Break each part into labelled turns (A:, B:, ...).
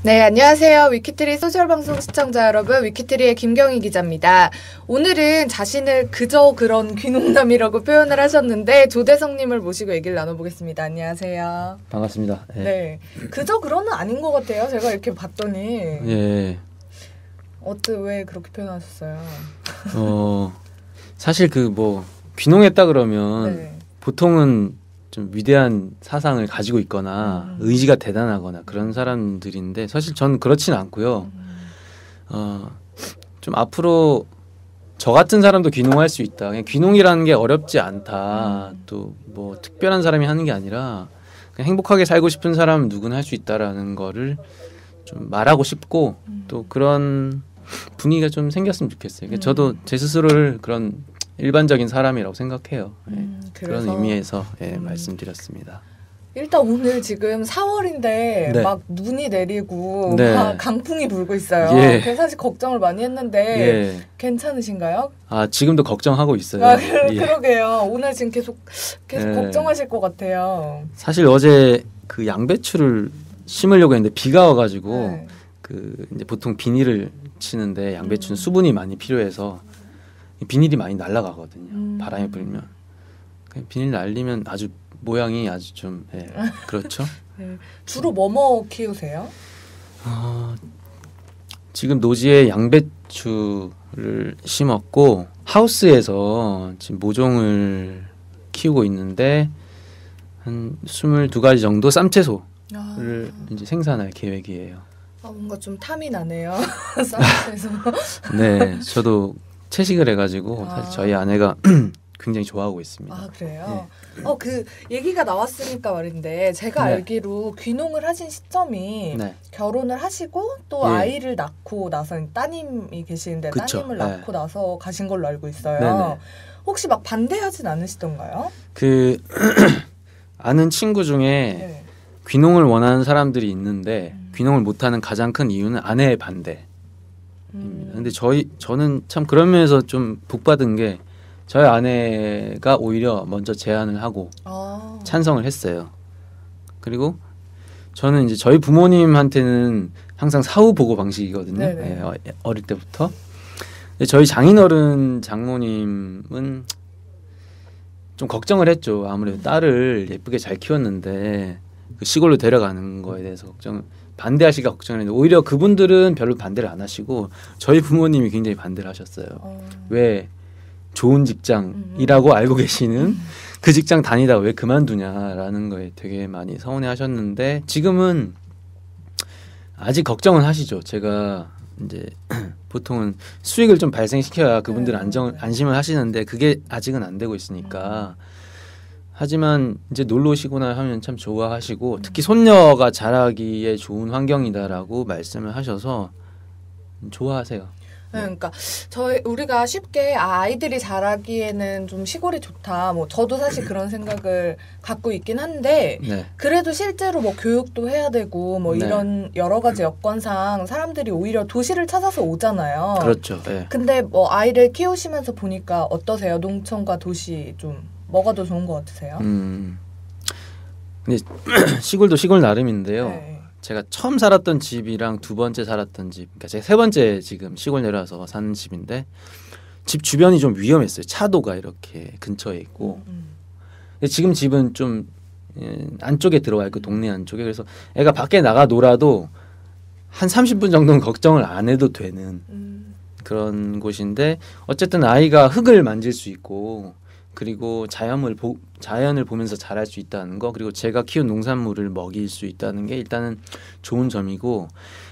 A: 네, 안녕하세요. 위키트리 소셜방송 시청자 여러분, 위키트리의 김경희 기자입니다. 오늘은 자신을 그저 그런 귀농남이라고 표현을 하셨는데 조대성님을 모시고 얘기를 나눠보겠습니다. 안녕하세요.
B: 반갑습니다. 네.
A: 네, 그저 그런은 아닌 것 같아요. 제가 이렇게 봤더니.
B: 예.
A: 왜 그렇게 표현하셨어요?
B: 사실 귀농했다 그러면
A: 네.
B: 보통은 좀 위대한 사상을 가지고 있거나 의지가 대단하거나 그런 사람들인데 사실 저는 그렇지는 않고요. 좀 앞으로 저 같은 사람도 귀농할 수 있다. 그냥 귀농이라는 게 어렵지 않다. 또 뭐 특별한 사람이 하는 게 아니라 그냥 행복하게 살고 싶은 사람은 누구나 할 수 있다라는 거를 좀 말하고 싶고 또 그런 분위기가 좀 생겼으면 좋겠어요. 저도 제 스스로를 그런 일반적인 사람이라고 생각해요. 그런 의미에서 말씀드렸습니다.
A: 일단 오늘 지금 4월인데
B: 네.
A: 막 눈이 내리고
B: 네.
A: 막 강풍이 불고 있어요.
B: 예.
A: 그래서 사실 걱정을 많이 했는데
B: 예.
A: 괜찮으신가요?
B: 지금도 걱정하고 있어요.
A: 그러게요. 오늘 지금 계속
B: 예.
A: 걱정하실 것 같아요.
B: 사실 어제 그 양배추를 심으려고 했는데 비가 와가지고
A: 네.
B: 이제 보통 비닐을 치는데 양배추는 수분이 많이 필요해서 비닐이 많이 날아가거든요. 바람이 불면 비닐 날리면 아주 모양이 아주 좀 그렇죠.
A: 네. 주로 뭐뭐 키우세요?
B: 지금 노지에 양배추를 심었고 하우스에서 지금 모종을 키우고 있는데 한 22가지 정도 쌈채소를 이제 생산할 계획이에요.
A: 뭔가 좀 탐이 나네요. 쌈채소.
B: 네, 저도 채식을 해가지고 사실 저희 아내가 굉장히 좋아하고 있습니다.
A: 그래요?
B: 네.
A: 그 얘기가 나왔으니까 말인데 제가
B: 네.
A: 알기로 귀농을 하신 시점이
B: 네.
A: 결혼을 하시고 또 아이를 낳고 나서 따님이 계시는데
B: 그쵸.
A: 따님을 낳고 나서 가신 걸로 알고 있어요.
B: 네네.
A: 혹시 막 반대하진 않으시던가요?
B: 아는 친구 중에 귀농을 원하는 사람들이 있는데 귀농을 못하는 가장 큰 이유는 아내의 반대입니다. 근데 저는 참 그런 면에서 좀 복받은 게 저희 아내가 오히려 먼저 제안을 하고 찬성을 했어요. 그리고 저는 이제 저희 부모님한테는 항상 사후 보고 방식이거든요. 어릴 때부터. 근데 저희 장인어른 장모님은 좀 걱정을 했죠. 아무래도 딸을 예쁘게 잘 키웠는데 그 시골로 데려가는 거에 대해서 반대하시기가 걱정을 했는데 오히려 그분들은 별로 반대를 안 하시고 저희 부모님이 굉장히 반대를 하셨어요. 왜 좋은 직장이라고 알고 계시는 그 직장 다니다 왜 그만두냐라는 거에 되게 많이 서운해 하셨는데 지금은 아직 걱정은 하시죠. 제가 이제 보통은 수익을 좀 발생시켜야 그분들은 안심을 하시는데 그게 아직은 안 되고 있으니까 하지만 이제 놀러 오시거나 하면 참 좋아하시고 특히 손녀가 자라기에 좋은 환경이다라고 말씀을 하셔서 좋아하세요.
A: 그러니까 우리가 쉽게 아이들이 자라기에는 좀 시골이 좋다. 뭐 저도 사실 그런 생각을 갖고 있긴 한데 그래도 실제로 뭐 교육도 해야 되고 뭐 이런 여러 가지 여건상 사람들이 오히려 도시를 찾아서 오잖아요.
B: 그렇죠.
A: 근데 뭐 아이를 키우시면서 보니까 어떠세요? 농촌과 도시 좀 뭐가 더 좋은 것 같으세요?
B: 근데 시골도 시골 나름인데요. 제가 처음 살았던 집이랑 두 번째 살았던 집, 그러니까 제가 세 번째 지금 시골 내려와서 사는 집인데 집 주변이 좀 위험했어요. 차도가 이렇게 근처에 있고. 근데 지금 집은 좀 안쪽에 들어와 있고 동네 안쪽에 그래서 애가 밖에 나가 놀아도 한 30분 정도는 걱정을 안 해도 되는 그런 곳인데 어쨌든 아이가 흙을 만질 수 있고 그리고 자연을 보면서 자랄 수 있다는 거 그리고 제가 키운 농산물을 먹일 수 있다는 게 일단은 좋은 점이고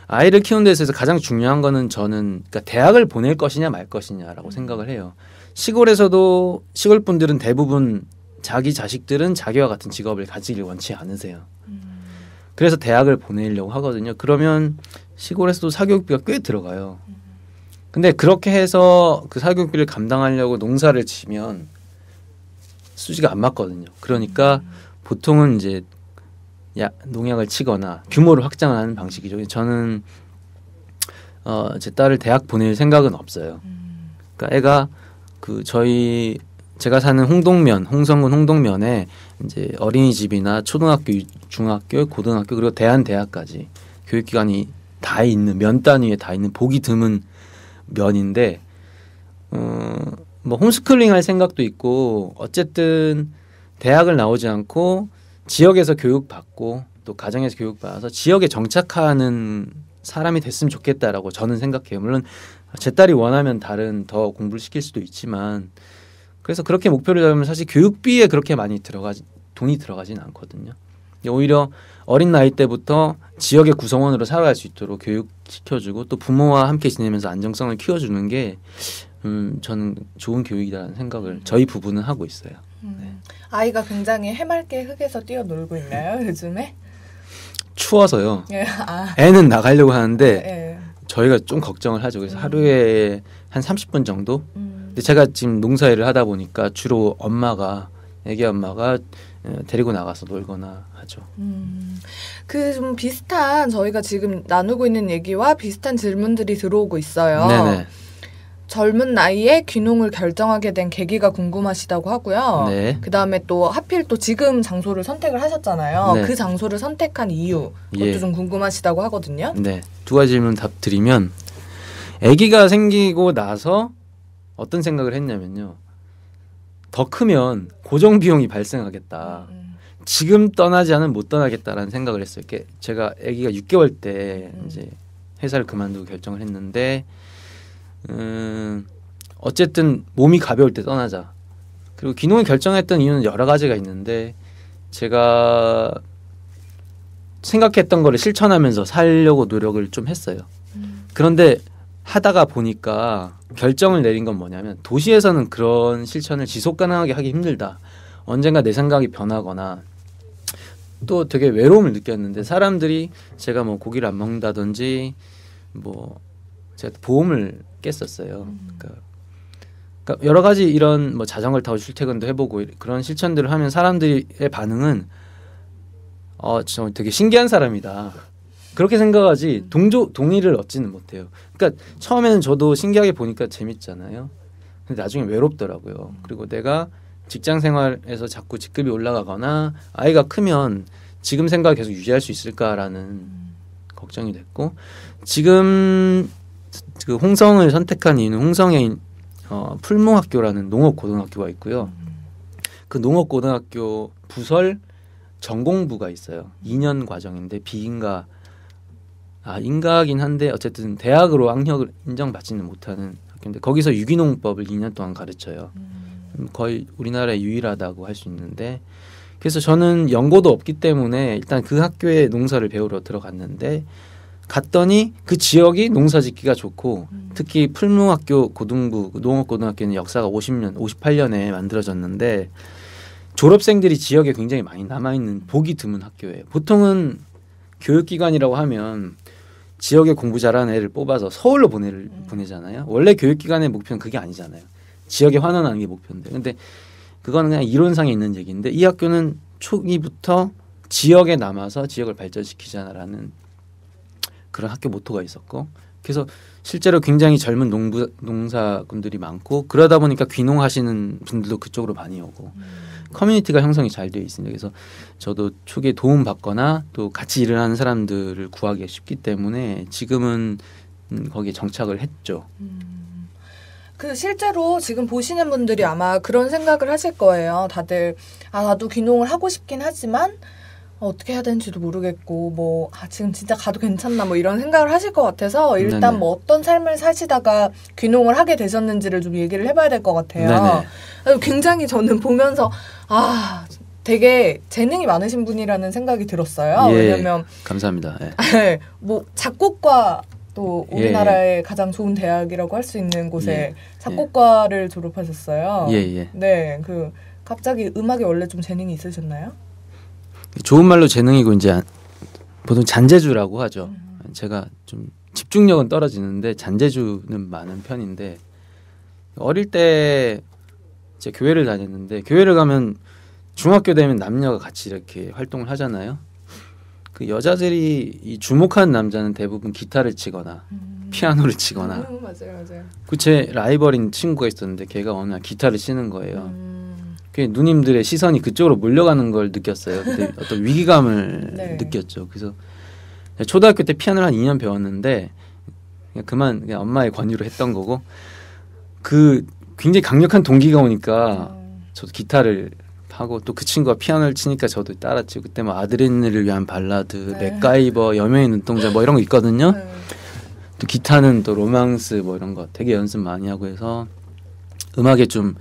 B: 아이를 키우는 데 있어서 가장 중요한 거는 저는 그러니까 대학을 보낼 것이냐 말 것이냐라고 생각을 해요. 시골에서도 시골 분들은 대부분 자기 자식들은 자기와 같은 직업을 가지길 원치 않으세요. 그래서 대학을 보내려고 하거든요. 그러면 시골에서도 사교육비가 꽤 들어가요. 근데 그렇게 해서 그 사교육비를 감당하려고 농사를 지면 수지가 안 맞거든요. 그러니까 보통은 이제 농약을 치거나 규모를 확장하는 방식이죠. 저는 제 딸을 대학 보낼 생각은 없어요. 그러니까 애가 제가 사는 홍성군 홍동면에 이제 어린이집이나 초등학교, 중학교, 고등학교 그리고 대한대학까지 교육기관이 다 있는 면 단위에 다 있는 보기 드문 면인데 뭐 홈스쿨링 할 생각도 있고 어쨌든 대학을 나오지 않고 지역에서 교육받고 또 가정에서 교육받아서 지역에 정착하는 사람이 됐으면 좋겠다라고 저는 생각해요. 물론 제 딸이 원하면 다른 더 공부를 시킬 수도 있지만 그래서 그렇게 목표를 잡으면 사실 교육비에 그렇게 많이 돈이 들어가진 않거든요. 오히려 어린 나이 때부터 지역의 구성원으로 살아갈 수 있도록 교육시켜주고 또 부모와 함께 지내면서 안정성을 키워주는 게 저는 좋은 교육이라는 생각을 저희 부부는 하고 있어요. 네.
A: 아이가 굉장히 해맑게 흙에서 뛰어놀고 있나요 요즘에?
B: 추워서요. 애는 나가려고 하는데 저희가 좀 걱정을 하죠. 그래서 하루에 한 30분 정도? 근데 제가 지금 농사일을 하다 보니까 주로 애기 엄마가 데리고 나가서 놀거나 하죠.
A: 그 좀 비슷한 저희가 지금 나누고 있는 얘기와 비슷한 질문들이 들어오고 있어요.
B: 네네.
A: 젊은 나이에 귀농을 결정하게 된 계기가 궁금하시다고 하고요.
B: 네.
A: 그다음에 또 하필 또 지금 장소를 선택을 하셨잖아요.
B: 네.
A: 그 장소를 선택한 이유 그것도 좀 궁금하시다고 하거든요.
B: 네. 두 가지 질문 답 드리면 아기가 생기고 나서 어떤 생각을 했냐면요. 더 크면 고정 비용이 발생하겠다. 지금 떠나지 않으면 못 떠나겠다라는 생각을 했어요. 제가 아기가 6개월 때 이제 회사를 그만두고 결정을 했는데 어쨌든 몸이 가벼울 때 떠나자. 그리고 귀농을 결정했던 이유는 여러 가지가 있는데 제가 생각했던 거를 실천하면서 살려고 노력을 좀 했어요. 그런데 하다가 보니까 결정을 내린 건 뭐냐면 도시에서는 그런 실천을 지속 가능하게 하기 힘들다. 언젠가 내 생각이 변하거나 또 되게 외로움을 느꼈는데 사람들이 제가 뭐 고기를 안 먹는다든지 뭐 제가 보험을 깼었어요. 그러니까 여러 가지 이런 뭐 자전거를 타고 출퇴근도 해보고 그런 실천들을 하면 사람들의 반응은 저 되게 신기한 사람이다. 그렇게 생각하지 동의를 얻지는 못해요. 그러니까 처음에는 저도 신기하게 보니까 재밌잖아요. 근데 나중에 외롭더라고요. 그리고 내가 직장 생활에서 자꾸 직급이 올라가거나 아이가 크면 지금 생각을 계속 유지할 수 있을까라는 걱정이 됐고 지금 그 홍성을 선택한 이유는 홍성에 풀무학교라는 농업고등학교가 있고요. 그 농업고등학교 부설 전공부가 있어요. 2년 과정인데 인가긴 한데 어쨌든 대학으로 학력을 인정받지는 못하는 학교인데 거기서 유기농법을 2년 동안 가르쳐요. 거의 우리나라에 유일하다고 할 수 있는데 그래서 저는 연고도 없기 때문에 일단 그 학교에 농사를 배우러 들어갔는데 갔더니 그 지역이 농사 짓기가 좋고 특히 풀무학교 고등부 농업고등학교는 역사가 58년에 만들어졌는데 졸업생들이 지역에 굉장히 많이 남아있는 보기 드문 학교예요. 보통은 교육기관이라고 하면 지역에 공부 잘하는 애를 뽑아서 서울로 보내잖아요. 원래 교육기관의 목표는 그게 아니잖아요. 지역에 환원하는 게 목표인데. 근데 그거는 그냥 이론상에 있는 얘기인데 이 학교는 초기부터 지역에 남아서 지역을 발전시키자라는 그런 학교 모토가 있었고 그래서 실제로 굉장히 젊은 농사꾼들이 많고 그러다 보니까 귀농하시는 분들도 그쪽으로 많이 오고 커뮤니티가 형성이 잘 되어 있습니다. 그래서 저도 초기에 도움받거나 또 같이 일을 하는 사람들을 구하기가 쉽기 때문에 지금은 거기에 정착을 했죠.
A: 그 실제로 지금 보시는 분들이 아마 그런 생각을 하실 거예요. 다들 나도 귀농을 하고 싶긴 하지만 어떻게 해야 되는지도 모르겠고 지금 진짜 가도 괜찮나 이런 생각을 하실 것 같아서 일단 네네. 어떤 삶을 사시다가 귀농을 하게 되셨는지를 좀 얘기를 해봐야 될 것 같아요. 굉장히 저는 보면서 되게 재능이 많으신 분이라는 생각이 들었어요.
B: 예,
A: 왜냐면
B: 감사합니다.
A: 예. 작곡과 또 우리나라의 가장 좋은 대학이라고 할 수 있는 곳에 작곡과를 졸업하셨어요. 네, 갑자기 음악에 원래 좀 재능이 있으셨나요?
B: 좋은 말로 재능이고 이제 보통 잔재주라고 하죠. 제가 좀 집중력은 떨어지는데 잔재주는 많은 편인데 어릴 때 이제 교회를 다녔는데 교회를 가면 중학교 되면 남녀가 같이 이렇게 활동을 하잖아요. 그 여자들이 이 주목하는 남자는 대부분 기타를 치거나 피아노를 치거나
A: 맞아요.
B: 제 라이벌인 친구가 있었는데 걔가 어느 날 기타를 치는 거예요. 누님들의 시선이 그쪽으로 몰려가는 걸 느꼈어요. 그때 어떤 위기감을 느꼈죠. 그래서 초등학교 때 피아노를 한 2년 배웠는데 그냥 엄마의 권유로 했던 거고 그 굉장히 강력한 동기가 오니까 저도 기타를 하고 또 그 친구가 피아노를 치니까 저도 따라 치고 그때 뭐 아드레날린을 위한 발라드, 맥가이버, 여명의 눈동자 뭐 이런 거 있거든요. 또 기타는 또 로망스 뭐 이런 거 되게 연습 많이 하고 해서 음악에 좀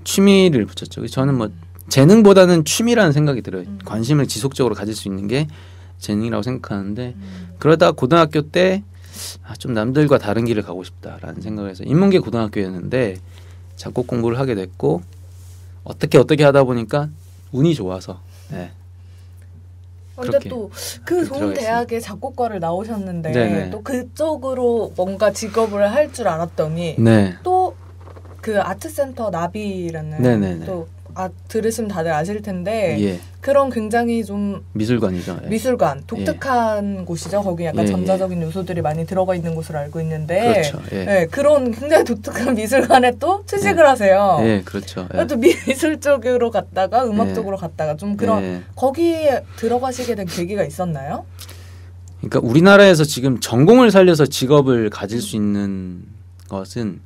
B: 취미를 붙였죠. 저는 뭐 재능보다는 취미라는 생각이 들어요. 관심을 지속적으로 가질 수 있는 게 재능이라고 생각하는데 그러다 고등학교 때 좀 남들과 다른 길을 가고 싶다라는 생각을 해서 인문계 고등학교였는데 작곡 공부를 하게 됐고 어떻게 하다 보니까 운이 좋아서
A: 근데 또 그 좋은 대학에 작곡과를 나오셨는데 네네. 또 그쪽으로 뭔가 직업을 할 줄 알았더니
B: 네.
A: 또 그 아트센터 나비라는 네네네. 또 들으시면 다들 아실 텐데
B: 예.
A: 그런 굉장히 좀
B: 미술관이죠.
A: 미술관 독특한 곳이죠. 거기 약간 전자적인 요소들이 많이 들어가 있는 곳으로 알고 있는데
B: 그렇죠.
A: 그런 굉장히 독특한 미술관에 또 취직을 하세요.
B: 그렇죠.
A: 또 미술 쪽으로 갔다가 음악 쪽으로 갔다가 좀 그런 거기에 들어가시게 된 계기가 있었나요?
B: 그러니까 우리나라에서 지금 전공을 살려서 직업을 가질 수 있는 것은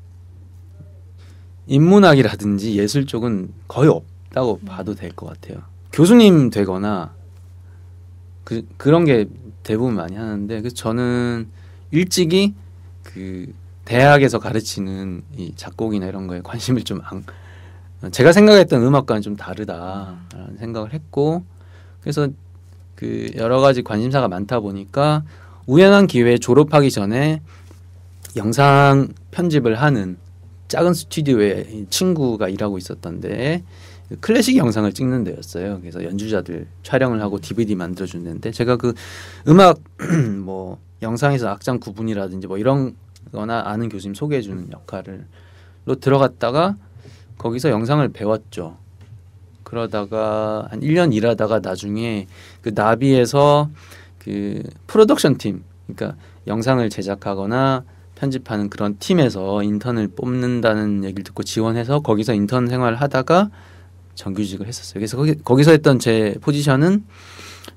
B: 인문학이라든지 예술 쪽은 거의 없다고 봐도 될 것 같아요. 교수님 되거나 그런 게 대부분 많이 하는데 그래서 저는 일찍이 그 대학에서 가르치는 이 작곡이나 이런 거에 관심을 좀 제가 생각했던 음악과는 좀 다르다라는 생각을 했고 그래서 그 여러 가지 관심사가 많다 보니까 우연한 기회에 졸업하기 전에 영상 편집을 하는 작은 스튜디오에 친구가 일하고 있었던데 클래식 영상을 찍는 데였어요. 그래서 연주자들 촬영을 하고 DVD 만들어주는 데인데 제가 그 음악 뭐 영상에서 악장 구분이라든지 뭐 이런 거나 아는 교수님 소개해주는 역할로 들어갔다가 거기서 영상을 배웠죠. 그러다가 한 1년 일하다가 나중에 그 나비에서 그 프로덕션 팀 그러니까 영상을 제작하거나 편집하는 그런 팀에서 인턴을 뽑는다는 얘기를 듣고 지원해서 거기서 인턴 생활을 하다가 정규직을 했었어요. 그래서 거기서 했던 제 포지션은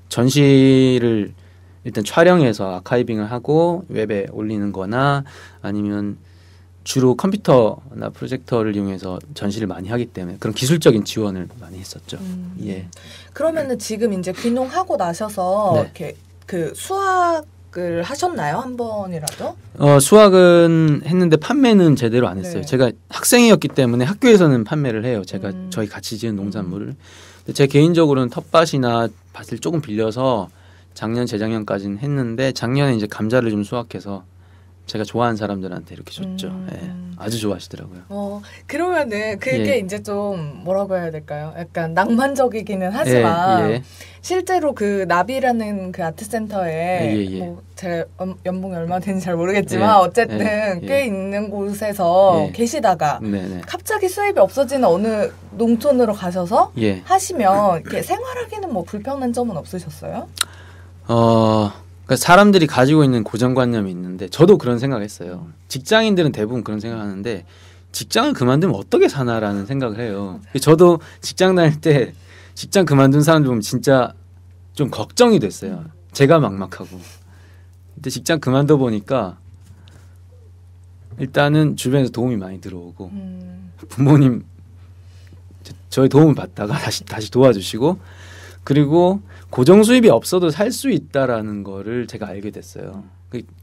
B: 전시를 일단 촬영해서 아카이빙을 하고 웹에 올리는 거나 아니면 주로 컴퓨터나 프로젝터를 이용해서 전시를 많이 하기 때문에 그런 기술적인 지원을 많이 했었죠.
A: 그러면은 지금 이제 귀농하고 나셔서 이렇게 그 수학을 하셨나요? 한 번이라도?
B: 수학은 했는데 판매는 제대로 안 했어요. 제가 학생이었기 때문에 학교에서는 판매를 해요. 제가 저희 같이 지은 농산물을. 근데 제 개인적으로는 텃밭이나 밭을 조금 빌려서 작년 재작년까지는 했는데 작년에 이제 감자를 좀 수확해서 제가 좋아하는 사람들한테 이렇게 줬죠. 아주 좋아하시더라고요.
A: 그러면은 그게 이제 좀 뭐라고 해야 될까요? 약간 낭만적이기는 하지만 실제로 그 나비라는 그 아트센터에 뭐 제가 연봉이 얼마 되는지 잘 모르겠지만 어쨌든 꽤 있는 곳에서 계시다가 갑자기 수입이 없어지는 어느 농촌으로 가셔서 하시면 이렇게 생활하기는 뭐 불편한 점은 없으셨어요?
B: 그러니까 사람들이 가지고 있는 고정관념이 있는데 저도 그런 생각을 했어요. 직장인들은 대부분 그런 생각을 하는데 직장을 그만두면 어떻게 사나라는 생각을 해요. 저도 직장 다닐 때 직장 그만둔 사람들 보면 진짜 좀 걱정이 됐어요. 제가 막막하고. 근데 직장 그만둬 보니까 일단은 주변에서 도움이 많이 들어오고 부모님 저희 도움을 받다가 다시 도와주시고 그리고 고정 수입이 없어도 살 수 있다라는 거를 제가 알게 됐어요.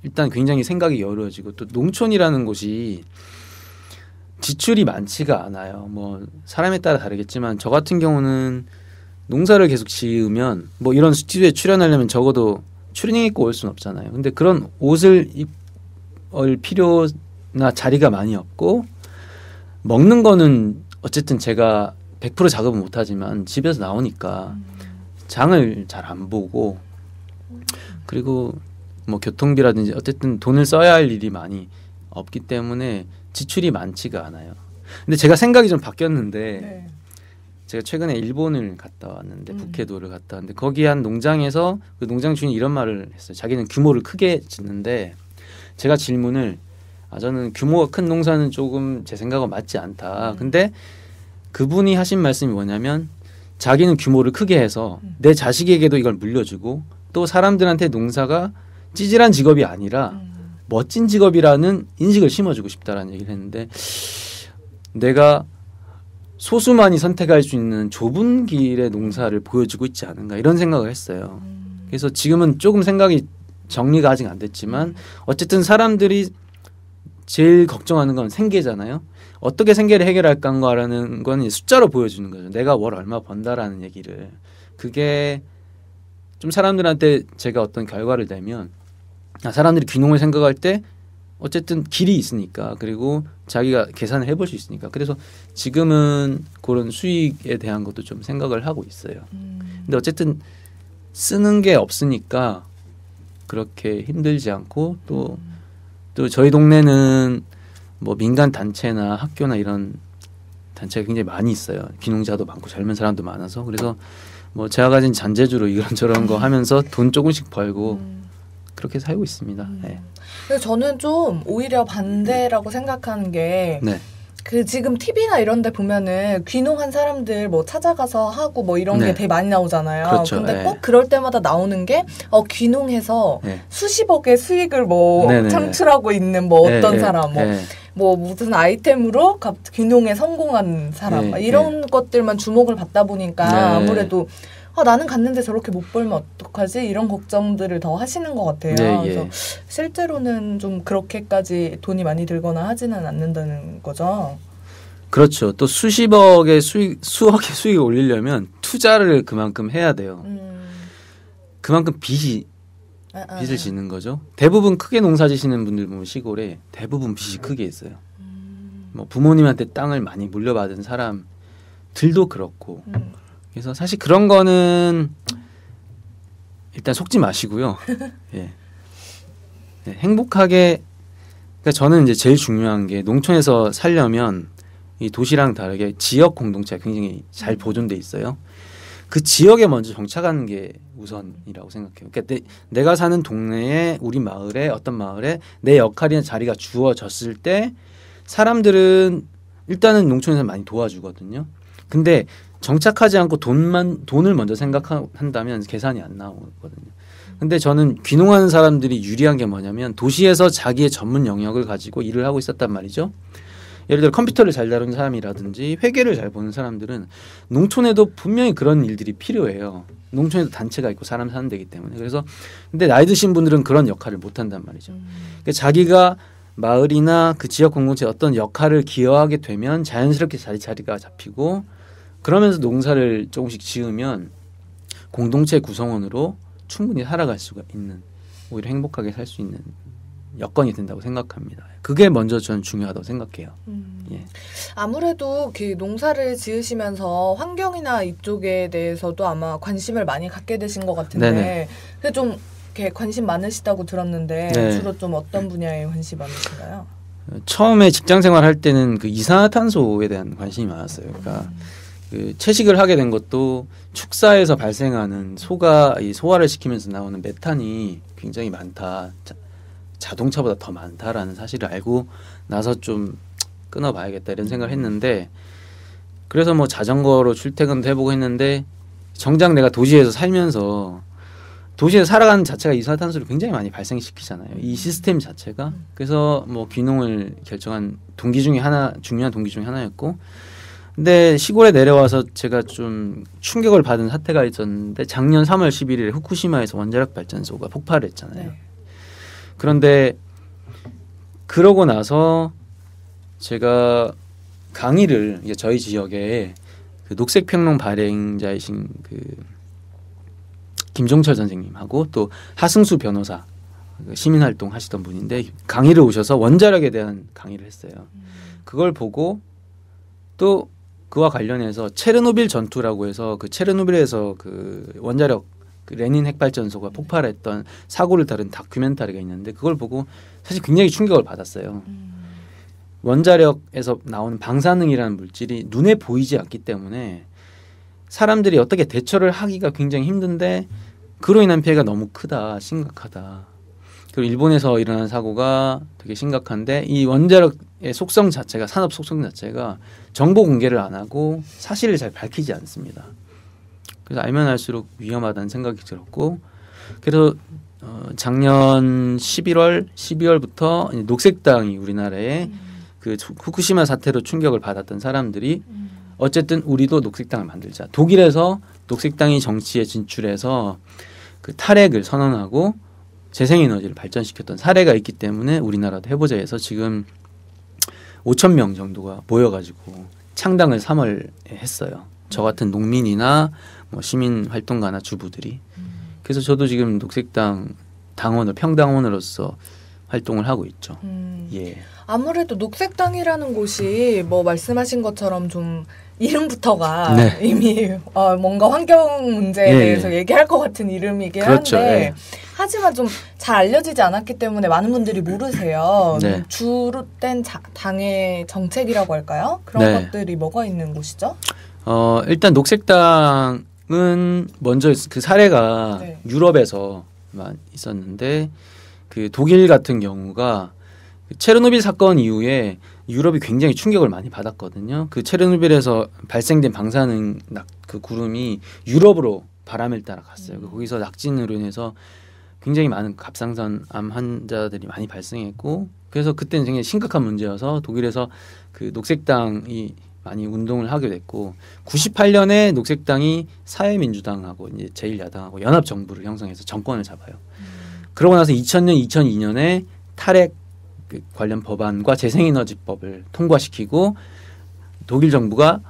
B: 일단 굉장히 생각이 여려지고 또 농촌이라는 곳이 지출이 많지가 않아요. 뭐 사람에 따라 다르겠지만 저 같은 경우는 농사를 계속 지으면 뭐 이런 스튜디오에 출연하려면 적어도 추리닝 입고 올 수는 없잖아요. 근데 그런 옷을 입을 필요나 자리가 많이 없고 먹는 거는 어쨌든 제가 100% 작업은 못하지만 집에서 나오니까 장을 잘 안 보고 그리고 뭐 교통비라든지 어쨌든 돈을 써야 할 일이 많이 없기 때문에 지출이 많지가 않아요. 근데 제가 생각이 좀 바뀌었는데 제가 최근에 일본을 갔다 왔는데 북해도를 갔다 왔는데 거기 한 농장에서 그 농장 주인이 이런 말을 했어요. 자기는 규모를 크게 짓는데 제가 질문을 저는 규모가 큰 농사는 조금 제 생각과 맞지 않다. 근데 그분이 하신 말씀이 뭐냐면 자기는 규모를 크게 해서 내 자식에게도 이걸 물려주고 또 사람들한테 농사가 찌질한 직업이 아니라 멋진 직업이라는 인식을 심어주고 싶다라는 얘기를 했는데 내가 소수만이 선택할 수 있는 좁은 길의 농사를 보여주고 있지 않은가 이런 생각을 했어요. 그래서 지금은 조금 생각이 정리가 아직 안 됐지만 어쨌든 사람들이 제일 걱정하는 건 생계잖아요. 어떻게 생계를 해결할까라는 건 숫자로 보여주는 거죠. 내가 월 얼마 번다라는 얘기를. 그게 좀 사람들한테 제가 어떤 결과를 내면 사람들이 귀농을 생각할 때 어쨌든 길이 있으니까 그리고 자기가 계산을 해볼 수 있으니까 그래서 지금은 그런 수익에 대한 것도 좀 생각을 하고 있어요. 근데 어쨌든 쓰는 게 없으니까 그렇게 힘들지 않고 또 저희 동네는 뭐 민간 단체나 학교나 이런 단체가 굉장히 많이 있어요. 귀농자도 많고 젊은 사람도 많아서 그래서 뭐 제가 가진 잔재주로 이런저런 거 하면서 돈 조금씩 벌고 그렇게 살고 있습니다. 네.
A: 그래서 저는 좀 오히려 반대라고 생각하는 게
B: 네.
A: 그 지금 TV나 이런 데 보면은 귀농한 사람들 뭐 찾아가서 하고 뭐 이런
B: 네.
A: 게 되게 많이 나오잖아요.
B: 그렇죠.
A: 근데
B: 네.
A: 꼭 그럴 때마다 나오는 게 귀농해서
B: 네.
A: 수십억의 수익을 뭐
B: 네네네.
A: 창출하고 있는 뭐 어떤
B: 네.
A: 사람
B: 네.
A: 뭐 무슨 아이템으로 귀농에 성공한 사람
B: 네.
A: 이런 것들만 주목을 받다 보니까
B: 네.
A: 아무래도 나는 갔는데 저렇게 못 벌면 어떡하지? 이런 걱정들을 더 하시는 것 같아요.
B: 네,
A: 그래서
B: 예.
A: 실제로는 좀 그렇게까지 돈이 많이 들거나 하지는 않는다는 거죠.
B: 그렇죠. 또 수십억의 수억의 수익을 올리려면 투자를 그만큼 해야 돼요. 그만큼 빚을 지는 거죠. 대부분 크게 농사 지시는 분들 보면 시골에 대부분 빚이 크게 있어요. 뭐 부모님한테 땅을 많이 물려받은 사람들도 그렇고. 그래서 사실 그런 거는 일단 속지 마시고요. 예. 네, 행복하게 그러니까 저는 이제 제일 중요한 게 농촌에서 살려면 이 도시랑 다르게 지역 공동체가 굉장히 잘 보존돼 있어요. 그 지역에 먼저 정착하는 게 우선이라고 생각해요. 그러니까 내가 사는 동네에 우리 마을에 어떤 마을에 내 역할이나 자리가 주어졌을 때 사람들은 일단은 농촌에서 많이 도와주거든요. 근데 정착하지 않고 돈을 먼저 생각한다면 계산이 안 나오거든요. 근데 저는 귀농하는 사람들이 유리한 게 뭐냐면 도시에서 자기의 전문 영역을 가지고 일을 하고 있었단 말이죠. 예를 들어 컴퓨터를 잘 다루는 사람이라든지 회계를 잘 보는 사람들은 농촌에도 분명히 그런 일들이 필요해요. 농촌에도 단체가 있고 사람 사는 데이기 때문에. 그래서 근데 나이 드신 분들은 그런 역할을 못 한단 말이죠. 그러니까 자기가 마을이나 그 지역 공동체에 어떤 역할을 기여하게 되면 자연스럽게 자리가 잡히고 그러면서 농사를 조금씩 지으면 공동체 구성원으로 충분히 살아갈 수가 있는 오히려 행복하게 살 수 있는 여건이 된다고 생각합니다. 그게 먼저 저는 중요하다고 생각해요. 예.
A: 아무래도 그 농사를 지으시면서 환경이나 이쪽에 대해서도 아마 관심을 많이 갖게 되신 것 같은데 그 좀 이렇게 관심 많으시다고 들었는데
B: 네.
A: 주로 좀 어떤 분야에 관심 많으신가요?
B: 처음에 직장 생활할 때는 그 이산화탄소에 대한 관심이 많았어요. 그러니까 그 채식을 하게 된 것도 축사에서 발생하는 소화를 시키면서 나오는 메탄이 굉장히 많다. 자동차보다 더 많다라는 사실을 알고 나서 좀 끊어봐야겠다 이런 생각을 했는데 그래서 뭐 자전거로 출퇴근도 해보고 했는데 정작 내가 도시에서 살면서 도시에서 살아가는 자체가 이산화탄소를 굉장히 많이 발생시키잖아요. 이 시스템 자체가. 그래서 뭐 귀농을 결정한 중요한 동기 중에 하나였고 근데 시골에 내려와서 제가 좀 충격을 받은 사태가 있었는데 작년 3월 11일에 후쿠시마에서 원자력 발전소가 폭발을 했잖아요. 네. 그런데 그러고 나서 제가 강의를 저희 지역에 그 녹색평론 발행자이신 그 김종철 선생님하고 또 하승수 변호사 시민활동 하시던 분인데 강의를 오셔서 원자력에 대한 강의를 했어요. 그걸 보고 또 그와 관련해서 체르노빌 전투라고 해서 그 체르노빌에서 그 원자력 그 레닌 핵발전소가 폭발했던 사고를 다룬 다큐멘터리가 있는데 그걸 보고 사실 굉장히 충격을 받았어요. 원자력에서 나오는 방사능이라는 물질이 눈에 보이지 않기 때문에 사람들이 어떻게 대처를 하기가 굉장히 힘든데 그로 인한 피해가 너무 크다, 심각하다. 그리고 일본에서 일어난 사고가 되게 심각한데 이 원자력의 속성 자체가 산업 속성 자체가 정보 공개를 안 하고 사실을 잘 밝히지 않습니다. 그래서 알면 알수록 위험하다는 생각이 들었고 그래서 작년 12월부터 녹색당이 우리나라에 그 후쿠시마 사태로 충격을 받았던 사람들이 어쨌든 우리도 녹색당을 만들자. 독일에서 녹색당이 정치에 진출해서 그 탈핵을 선언하고 재생에너지를 발전시켰던 사례가 있기 때문에 우리나라도 해보자 해서 지금 5,000명 정도가 모여가지고 창당을 3월에 했어요. 저 같은 농민이나 뭐 시민 활동가나 주부들이. 그래서 저도 지금 녹색당 당원을 평당원으로서 활동을 하고 있죠. 예.
A: 아무래도 녹색당이라는 곳이 뭐 말씀하신 것처럼 좀 이름부터가 네. 이미 뭔가 환경 문제에 대해서 얘기할 것 같은 이름이긴
B: 그렇죠.
A: 한데
B: 네.
A: 하지만 좀 잘 알려지지 않았기 때문에 많은 분들이 모르세요.
B: 네.
A: 주된 당의 정책이라고 할까요? 그런 것들이 뭐가 있는 곳이죠?
B: 일단 녹색당은 먼저 그 사례가 유럽에서만 있었는데 그 독일 같은 경우가 체르노빌 사건 이후에 유럽이 굉장히 충격을 많이 받았거든요. 그 체르노빌에서 발생된 방사능 그 구름이 유럽으로 바람을 따라 갔어요. 거기서 낙진으로 인해서 굉장히 많은 갑상선암 환자들이 많이 발생했고, 그래서 그때는 굉장히 심각한 문제여서 독일에서 그 녹색당이 많이 운동을 하게 됐고, 98년에 녹색당이 사회민주당하고 이제 제1야당하고 연합정부를 형성해서 정권을 잡아요. 그러고 나서 2000년, 2002년에 탈핵 관련 법안과 재생에너지법을 통과시키고 독일 정부가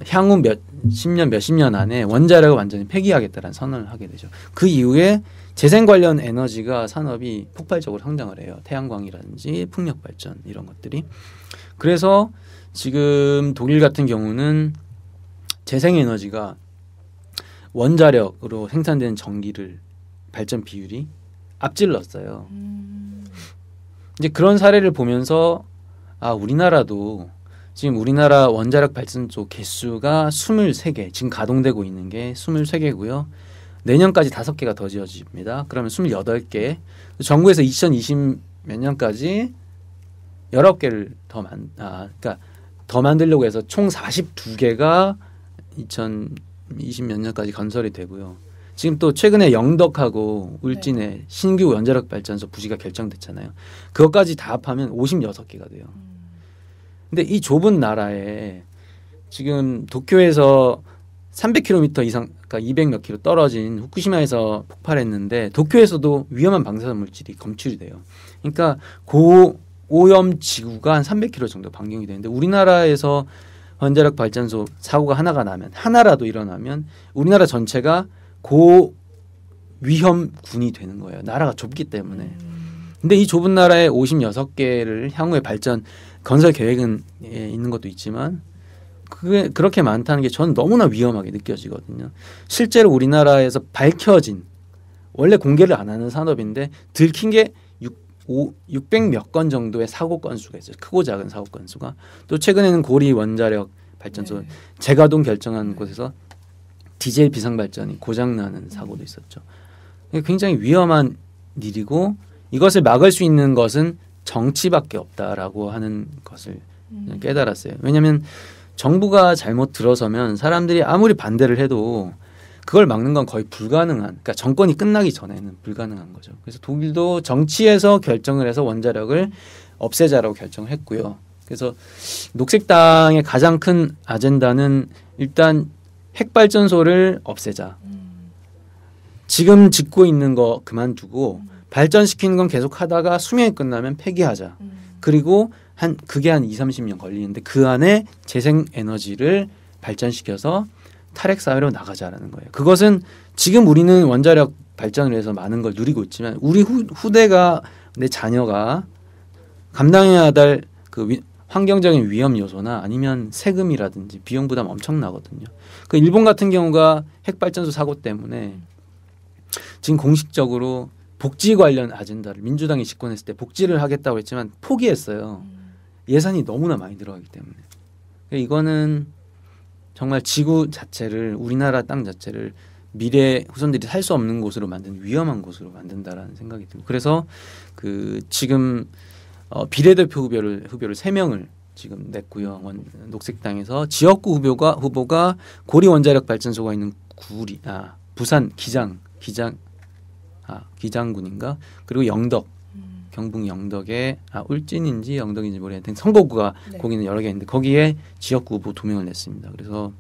B: 향후 몇십 년 안에 원자력을 완전히 폐기하겠다는 선언을 하게 되죠. 그 이후에 재생 관련 에너지가 산업이 폭발적으로 성장을 해요. 태양광이라든지 풍력 발전 이런 것들이. 그래서 지금 독일 같은 경우는 재생에너지가 원자력으로 생산되는 전기를 발전 비율이 앞질렀어요. 이제 그런 사례를 보면서 우리나라도 지금 우리나라 원자력 발전소 개수가 23개, 지금 가동되고 있는 게 23개고요. 내년까지 5개가 더 지어집니다. 그러면 28개. 정부에서 2020 몇 년까지 19개를 그러니까 더 만들려고 해서 총 42개가 2020 몇 년까지 건설이 되고요. 지금 또 최근에 영덕하고 울진에 신규 원자력 발전소 부지가 결정됐잖아요. 그것까지 다 합하면 56개가 돼요. 근데 이 좁은 나라에 지금 도쿄에서 300km 이상, 그러니까 200 몇 킬로 떨어진 후쿠시마에서 폭발했는데 도쿄에서도 위험한 방사선 물질이 검출이 돼요. 그러니까 고오염 지구가 한 300km 정도 반경이 되는데 우리나라에서 원자력 발전소 사고가 하나라도 일어나면 우리나라 전체가 고위험군이 되는 거예요. 나라가 좁기 때문에. 근데 이 좁은 나라에 56개를 향후에 건설 계획은 있는 것도 있지만 그게 그렇게 많다는 게 저는 너무나 위험하게 느껴지거든요. 실제로 우리나라에서 밝혀진 원래 공개를 안 하는 산업인데 들킨 게 600 몇 건 정도의 사고 건수가 있어요. 크고 작은 사고 건수가. 또 최근에는 고리 원자력 발전소 재가동 결정한 곳에서 디젤 비상발전이 고장나는 사고도 있었죠. 굉장히 위험한 일이고 이것을 막을 수 있는 것은 정치밖에 없다라고 하는 것을 깨달았어요. 왜냐하면 정부가 잘못 들어서면 사람들이 아무리 반대를 해도 그걸 막는 건 거의 불가능한, 그러니까 정권이 끝나기 전에는 불가능한 거죠. 그래서 독일도 정치에서 결정을 해서 원자력을 없애자라고 결정을 했고요. 그래서 녹색당의 가장 큰 아젠다는 일단 핵발전소를 없애자. 지금 짓고 있는 거 그만두고 발전시키는 건 계속 하다가 수명이 끝나면 폐기하자. 그리고 그게 한 20-30년 걸리는데 그 안에 재생에너지를 발전시켜서 탈핵 사회로 나가자라는 거예요. 그것은 지금 우리는 원자력 발전을 해서 많은 걸 누리고 있지만 우리 후대가 내 자녀가 감당해야 될 그 환경적인 위험 요소나 아니면 세금이라든지 비용 부담 엄청나거든요. 그 일본 같은 경우가 핵발전소 사고 때문에 지금 공식적으로 복지 관련 아젠다를 민주당이 집권했을 때 복지를 하겠다고 했지만 포기했어요. 예산이 너무나 많이 들어가기 때문에. 이거는 정말 지구 자체를 우리나라 땅 자체를 미래 후손들이 살 수 없는 곳으로 만든 위험한 곳으로 만든다라는 생각이 들고 그래서 그 지금 비례대표 후보를 3명을 지금 냈고요. 녹색당에서 지역구 후보가 고리 원자력 발전소가 있는 부산 기장 기장군인가 그리고 영덕 경북 영덕에 울진인지 영덕인지 모르겠는데 선거구가 네. 거기는 여러 개 있는데 거기에 지역구 후보 2명을 냈습니다. 그래서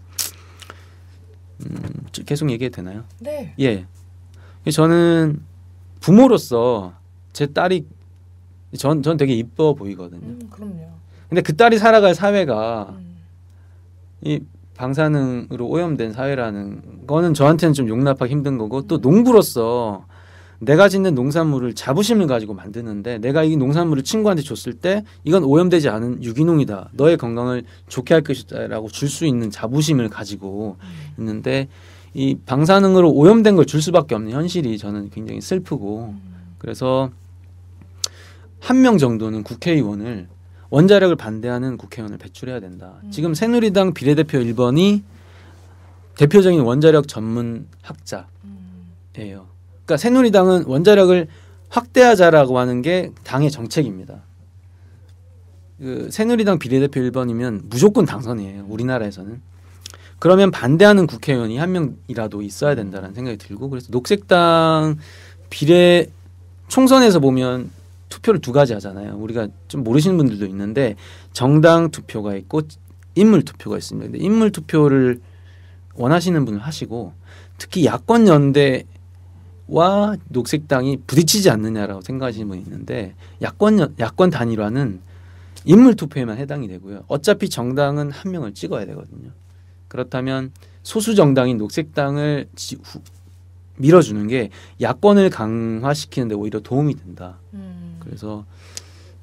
B: 계속 얘기해도 되나요?
A: 네.
B: 예. 저는 부모로서 제 딸이 전 되게 이뻐 보이거든요.
A: 그럼요.
B: 근데 그 딸이 살아갈 사회가 이 방사능으로 오염된 사회라는 거는 저한테는 좀 용납하기 힘든 거고 또 농부로서 내가 짓는 농산물을 자부심을 가지고 만드는데 내가 이 농산물을 친구한테 줬을 때 이건 오염되지 않은 유기농이다. 너의 건강을 좋게 할 것이다 라고 줄 수 있는 자부심을 가지고 있는데 이 방사능으로 오염된 걸 줄 수밖에 없는 현실이 저는 굉장히 슬프고 그래서 한 명 정도는 국회의원을 원자력을 반대하는 국회의원을 배출해야 된다. 지금 새누리당 비례대표 1번이 대표적인 원자력 전문 학자예요. 그러니까 새누리당은 원자력을 확대하자라고 하는 게 당의 정책입니다. 그 새누리당 비례대표 1번이면 무조건 당선이에요. 우리나라에서는. 그러면 반대하는 국회의원이 한 명이라도 있어야 된다는 생각이 들고 그래서 녹색당 비례 총선에서 보면 투표를 2가지 하잖아요. 우리가 좀 모르시는 분들도 있는데 정당 투표가 있고 인물 투표가 있습니다. 근데 인물 투표를 원하시는 분을 하시고 특히 야권 연대와 녹색당이 부딪히지 않느냐라고 생각하시는 분이 있는데 야권 단일화는 인물 투표에만 해당이 되고요. 어차피 정당은 한 명을 찍어야 되거든요. 그렇다면 소수 정당인 녹색당을 밀어주는 게 야권을 강화시키는 데 오히려 도움이 된다. 그래서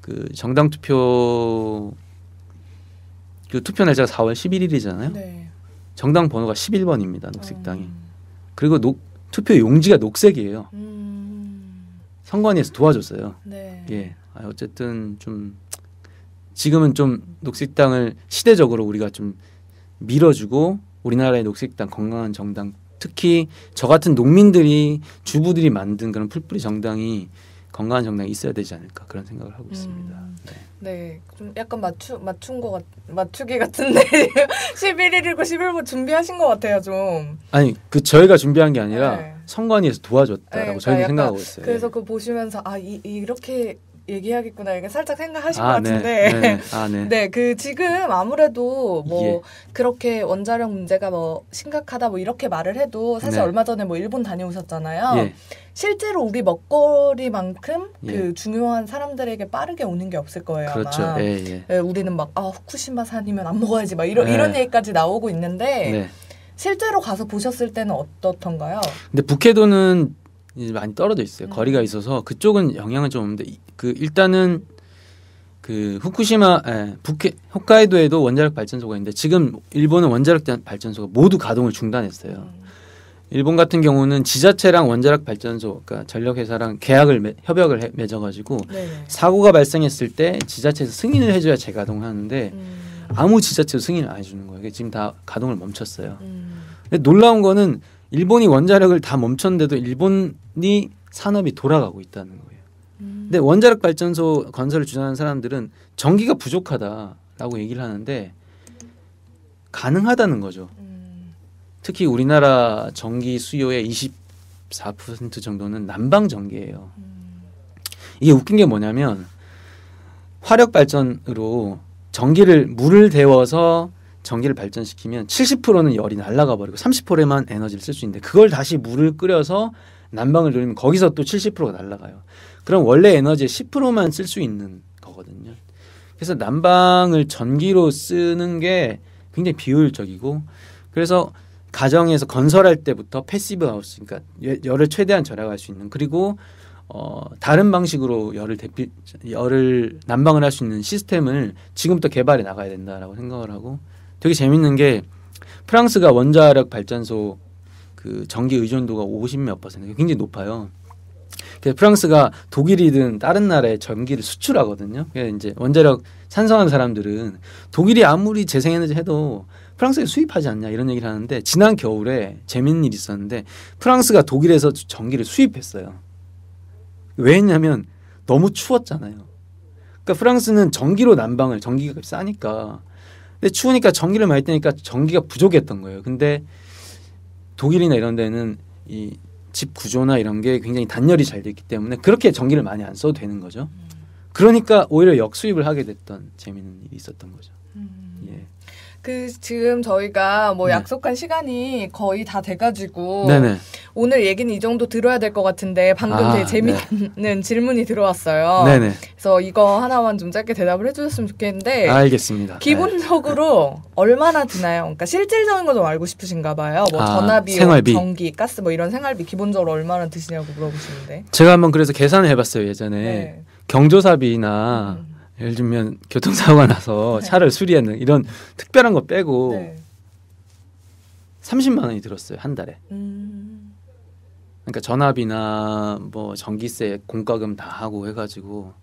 B: 그 정당 투표 그 투표 날짜가 4월 11일이잖아요.
A: 네.
B: 정당 번호가 11번입니다. 녹색당이. 그리고 투표 용지가 녹색이에요. 선관위에서 도와줬어요.
A: 네.
B: 예. 어쨌든 좀 지금은 좀 녹색당을 시대적으로 우리가 좀 밀어주고 우리나라의 녹색당 건강한 정당 특히 저 같은 농민들이 주부들이 만든 그런 풀뿌리 정당이 건강한 정당이 있어야 되지 않을까 그런 생각을 하고 있습니다.
A: 네, 좀 약간 맞추기 같은데 11일이고 11분 준비하신 것 같아요, 좀.
B: 아니 그 저희가 준비한 게 아니라 네. 선관위에서 도와줬다라고 저희는 생각하고 있어요.
A: 그래서 그거 보시면서 이렇게 얘기하겠구나 이게 살짝 생각하신 것 같은데 네, 그 지금 아무래도 뭐 그렇게 원자력 문제가 뭐 심각하다 뭐 이렇게 말을 해도 사실 얼마 전에 뭐 일본 다녀오셨잖아요. 실제로 우리 먹거리만큼 그 중요한 사람들에게 빠르게 오는 게 없을 거예요.
B: 그렇죠.
A: 아마. 우리는 막 후쿠시마산이면 안 먹어야지 막 이런 얘기까지 나오고 있는데 실제로 가서 보셨을 때는 어떻던가요?
B: 근데 북해도는 많이 떨어져 있어요. 거리가 있어서 그쪽은 영향은 좀 없는데 그 일단은 그 홋카이도에도 원자력 발전소가 있는데 지금 일본은 원자력 발전소가 모두 가동을 중단했어요. 일본 같은 경우는 지자체랑 원자력 발전소, 그러니까 전력회사랑 협약을 맺어가지고 사고가 발생했을 때 지자체에서 승인을 해줘야 재가동하는데 아무 지자체도 승인을 안 해주는 거예요. 지금 다 가동을 멈췄어요. 근데 놀라운 거는 일본이 원자력을 다 멈췄는데도 일본이 산업이 돌아가고 있다는 거예요. 근데 원자력 발전소 건설을 주장하는 사람들은 전기가 부족하다라고 얘기를 하는데 가능하다는 거죠. 특히 우리나라 전기 수요의 24% 정도는 난방 전기예요. 이게 웃긴 게 뭐냐면 화력 발전으로 물을 데워서 전기를 발전시키면 70%는 열이 날아가 버리고 30%에만 에너지를 쓸 수 있는데 그걸 다시 물을 끓여서 난방을 돌리면 거기서 또 70%가 날아가요. 그럼 원래 에너지의 10%만 쓸 수 있는 거거든요. 그래서 난방을 전기로 쓰는 게 굉장히 비효율적이고 그래서 가정에서 건설할 때부터 패시브 하우스, 그러니까 열을 최대한 절약할 수 있는 그리고 다른 방식으로 열을 난방을 할 수 있는 시스템을 지금부터 개발해 나가야 된다라고 생각을 하고 되게 재밌는 게 프랑스가 원자력 발전소 그 전기 의존도가 50몇 %, 굉장히 높아요. 그래서 프랑스가 독일이든 다른 나라에 전기를 수출하거든요. 그래서 이제 원자력 찬성하는 사람들은 독일이 아무리 재생에너지 해도 프랑스에 수입하지 않냐 이런 얘기를 하는데 지난 겨울에 재밌는 일이 있었는데 프랑스가 독일에서 전기를 수입했어요. 왜 했냐면 너무 추웠잖아요. 그러니까 프랑스는 전기로 전기가 싸니까. 근데 추우니까 전기를 많이 떼니까 전기가 부족했던 거예요. 근데 독일이나 이런 데는 이 집 구조나 이런 게 굉장히 단열이 잘 돼 있기 때문에 그렇게 전기를 많이 안 써도 되는 거죠. 그러니까 오히려 역수입을 하게 됐던 재미있는 일이 있었던 거죠. 예.
A: 지금 저희가 뭐
B: 네.
A: 약속한 시간이 거의 다 돼가지고
B: 네네.
A: 오늘 얘기는 이 정도 들어야 될 것 같은데 방금 되게 재미있는 질문이 들어왔어요.
B: 네네.
A: 그래서 이거 하나만 좀 짧게 대답을 해주셨으면 좋겠는데
B: 알겠습니다.
A: 기본적으로 얼마나 드나요? 그러니까 실질적인 거 좀 알고 싶으신가 봐요. 뭐 전화비,
B: 생활비.
A: 전기, 가스 뭐 이런 생활비 기본적으로 얼마나 드시냐고 물어보시는데
B: 제가 한번 그래서 계산을 해봤어요. 예전에
A: 네.
B: 경조사비나 예를 들면 교통사고가 나서 차를 수리하는 이런 특별한 거 빼고 30만 원이 들었어요. 한 달에. 그러니까 전화비나 뭐 전기세, 공과금 다 하고 해가지고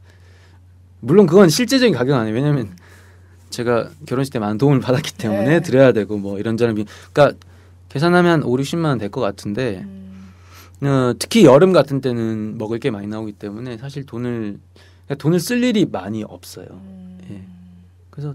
B: 물론 그건 실제적인 가격은 아니에요. 왜냐하면 제가 결혼식 때 많은 도움을 받았기 때문에 드려야 되고 뭐 이런저런 그러니까 계산하면 5, 60만 원 될 것 같은데 특히 여름 같은 때는 먹을 게 많이 나오기 때문에 사실 돈을 쓸 일이 많이 없어요. 예. 그래서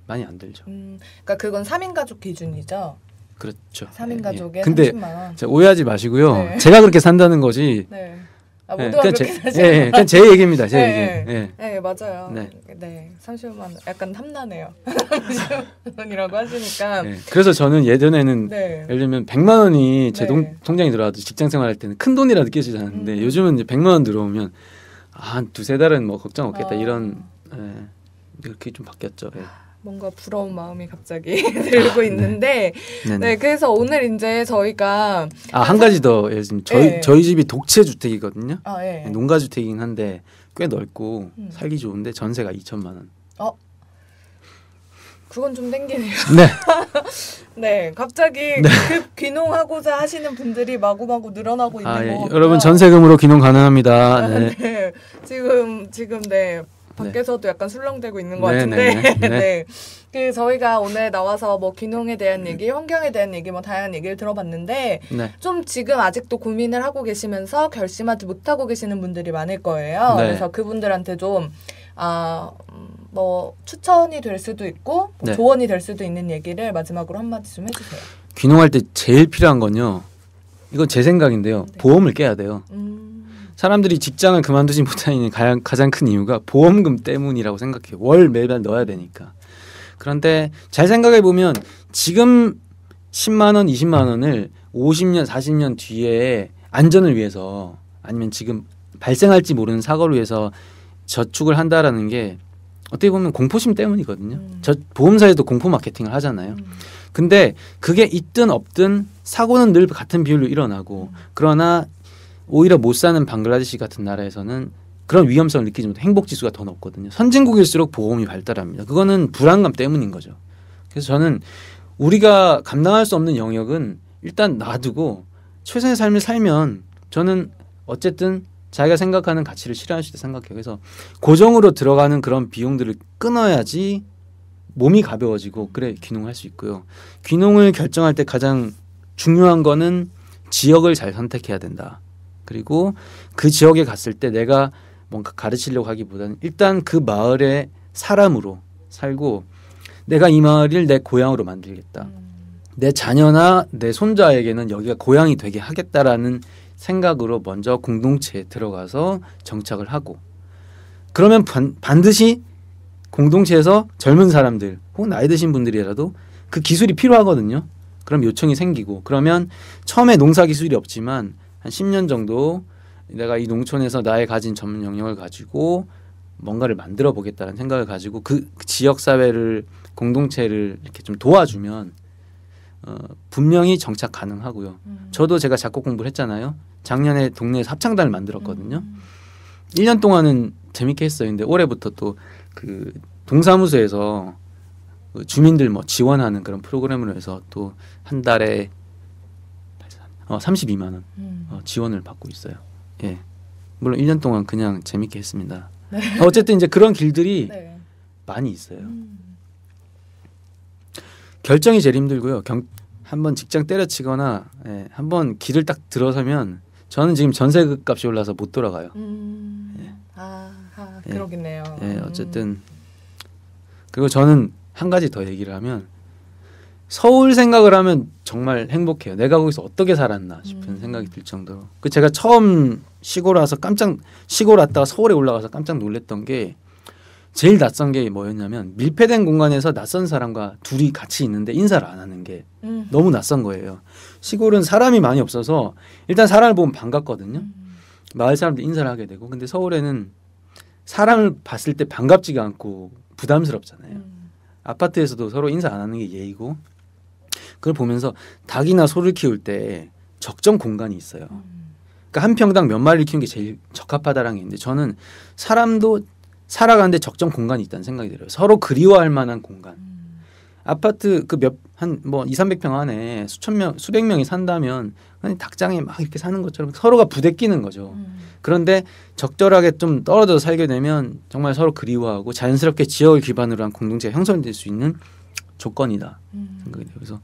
B: 많이 안 들죠.
A: 그러니까 그건 3인 가족 기준이죠.
B: 그렇죠.
A: 3인 가족에
B: 근데
A: 30만 원.
B: 오해하지 마시고요.
A: 네.
B: 제가 그렇게 산다는 거지.
A: 네. 모두가 그렇게 사죠.
B: 그냥 제 얘기입니다. 제 얘기.
A: 네, 맞아요.
B: 네.
A: 네, 30만 원. 약간 탐나네요. 30만 원이라고 하시니까.
B: 네. 그래서 저는 예전에는 예를 들면 100만 원이 제 통장에 들어와도 직장 생활할 때는 큰 돈이라 느껴지지 않았는데 요즘은 이제 100만 원 들어오면 한 두세 달은 뭐 걱정 없겠다 이런 이렇게 좀 바뀌었죠. 예.
A: 뭔가 부러운 마음이 갑자기 들고 있는데 네, 그래서 오늘 이제 저희가
B: 한 가지 더 저희 집이 독채 주택이거든요. 농가 주택이긴 한데 꽤 넓고 살기 좋은데 전세가 2천만 원.
A: 그건 좀 땡기네요.
B: 네.
A: 네, 갑자기 급 귀농하고자 하시는 분들이 마구마구 늘어나고 있는 거 같고요.
B: 여러분 전세금으로 귀농 가능합니다. 네.
A: 네. 지금 밖에서도 약간 술렁대고 있는 것 같은데. 네. 저희가 오늘 나와서 뭐 귀농에 대한 얘기, 환경에 대한 얘기, 뭐 다양한 얘기를 들어봤는데 좀 지금 아직도 고민을 하고 계시면서 결심하지 못하고 계시는 분들이 많을 거예요. 그래서 그분들한테 좀 뭐 추천이 될 수도 있고 뭐 조언이 될 수도 있는 얘기를 마지막으로 한마디 좀 해주세요.
B: 귀농할 때 제일 필요한 건요. 이건 제 생각인데요. 보험을 깨야 돼요. 사람들이 직장을 그만두지 못하는 가장 큰 이유가 보험금 때문이라고 생각해요. 월 매달 넣어야 되니까. 그런데 잘 생각해 보면 지금 10만 원, 20만 원을 50년, 40년 뒤에 안전을 위해서 아니면 지금 발생할지 모르는 사고를 위해서 저축을 한다라는 게 어떻게 보면 공포심 때문이거든요. 보험사에도 공포 마케팅을 하잖아요. 근데 그게 있든 없든 사고는 늘 같은 비율로 일어나고 그러나 오히려 못 사는 방글라데시 같은 나라에서는 그런 위험성을 느끼지 못해 행복지수가 더 높거든요. 선진국일수록 보험이 발달합니다. 그거는 불안감 때문인 거죠. 그래서 저는 우리가 감당할 수 없는 영역은 일단 놔두고 최선의 삶을 살면 저는 어쨌든 자기가 생각하는 가치를 실현할 수 있다 생각해요. 그래서 고정으로 들어가는 그런 비용들을 끊어야지 몸이 가벼워지고 그래 귀농을 할 수 있고요. 귀농을 결정할 때 가장 중요한 거는 지역을 잘 선택해야 된다. 그리고 그 지역에 갔을 때 내가 뭔가 가르치려고 하기보다는 일단 그 마을의 사람으로 살고 내가 이 마을을 내 고향으로 만들겠다. 내 자녀나 내 손자에게는 여기가 고향이 되게 하겠다라는 생각으로 먼저 공동체에 들어가서 정착을 하고 그러면 반드시 공동체에서 젊은 사람들 혹은 나이 드신 분들이라도 그 기술이 필요하거든요. 그럼 요청이 생기고 그러면 처음에 농사 기술이 없지만 한 10년 정도 내가 이 농촌에서 나의 가진 전문 영역을 가지고 뭔가를 만들어 보겠다는 생각을 가지고 그 지역 사회를 공동체를 이렇게 좀 도와주면 분명히 정착 가능하고요. 저도 제가 작곡 공부를 했잖아요. 작년에 동네에서 합창단을 만들었거든요. 1년 동안은 재밌게 했어요. 근데 올해부터 또 그 동사무소에서 그 주민들 뭐 지원하는 그런 프로그램으로 해서 또 한 달에 32만 원 지원을 받고 있어요. 예. 물론 1년 동안 그냥 재밌게 했습니다. 어쨌든 이제 그런 길들이 많이 있어요. 결정이 제일 힘들고요. 한번 직장 때려치거나 한번 길을 딱 들어서면 저는 지금 전세값이 올라서 못 돌아가요.
A: 그러겠네요.
B: 어쨌든 그리고 저는 한 가지 더 얘기를 하면 서울 생각을 하면 정말 행복해요. 내가 거기서 어떻게 살았나 싶은 생각이 들 정도로. 그 제가 처음 시골 왔다가 서울에 올라가서 깜짝 놀랐던 게 제일 낯선 게 뭐였냐면 밀폐된 공간에서 낯선 사람과 둘이 같이 있는데 인사를 안 하는 게 너무 낯선 거예요. 시골은 사람이 많이 없어서 일단 사람을 보면 반갑거든요. 마을 사람들 인사를 하게 되고 근데 서울에는 사람을 봤을 때 반갑지가 않고 부담스럽잖아요. 아파트에서도 서로 인사 안 하는 게 예의고 그걸 보면서 닭이나 소를 키울 때 적정 공간이 있어요. 그러니까 한 평당 몇 마리를 키우는 게 제일 적합하다라는 게 있는데 저는 사람도 살아가는데 적정 공간이 있다는 생각이 들어요. 서로 그리워할 만한 공간. 아파트 그 한 200~300평 안에 수백 명이 산다면 그냥 닭장에 막 이렇게 사는 것처럼 서로가 부대끼는 거죠. 그런데 적절하게 좀 떨어져서 살게 되면 정말 서로 그리워하고 자연스럽게 지역을 기반으로 한 공동체가 형성될 수 있는 조건이다 생각이 돼요. 그래서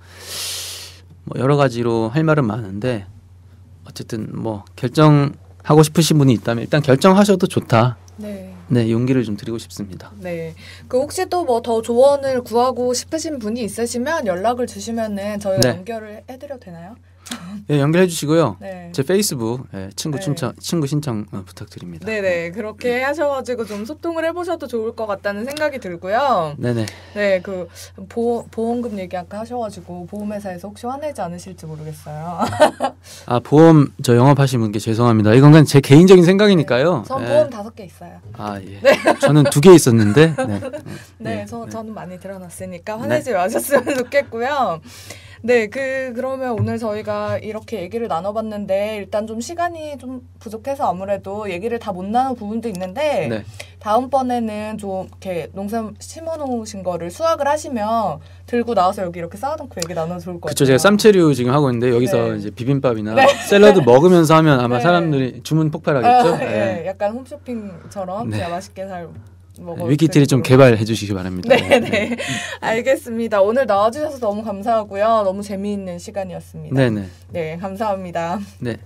B: 뭐 여러 가지로 할 말은 많은데 어쨌든 뭐 결정하고 싶으신 분이 있다면 일단 결정하셔도 좋다. 네, 용기를 좀 드리고 싶습니다.
A: 네, 그 혹시 또 뭐 더 조언을 구하고 싶으신 분이 있으시면 연락을 주시면은 저희가 연결을 해드려도 되나요?
B: 네, 연결해 주시고요. 제 페이스북 친구 신청 부탁드립니다.
A: 네네, 그렇게 하셔가지고 좀 소통을 해보셔도 좋을 것 같다는 생각이 들고요.
B: 네네.
A: 네, 그 보험금 얘기 아까 하셔가지고 보험회사에서 혹시 화내지 않으실지 모르겠어요.
B: 아, 보험 저 영업하신 분께 죄송합니다. 이건 그냥 제 개인적인 생각이니까요.
A: 전 보험 5개 있어요.
B: 아, 예. 네. 저는 2개 있었는데.
A: 네, 저는 많이 들어놨으니까 화내지 마셨으면 좋겠고요. 네, 그러면 오늘 저희가 이렇게 얘기를 나눠봤는데 일단 좀 시간이 좀 부족해서 아무래도 얘기를 다 못 나눈 부분도 있는데 다음번에는 좀 이렇게 농사 심어놓으신 거를 수확을 하시면 들고 나와서 여기 이렇게 쌓아놓고 얘기 나눠도 좋을 것 같아요.
B: 그렇죠. 제가 쌈채류 지금 하고 있는데 여기서 이제 비빔밥이나 샐러드 먹으면서 하면 아마 사람들이 주문 폭발하겠죠.
A: 약간 홈쇼핑처럼 진짜 맛있게 잘
B: 위키트리 좀 개발해 주시기 바랍니다.
A: 네네. 알겠습니다. 오늘 나와주셔서 너무 감사하고요. 너무 재미있는 시간이었습니다.
B: 네네.
A: 네, 감사합니다.
B: 네.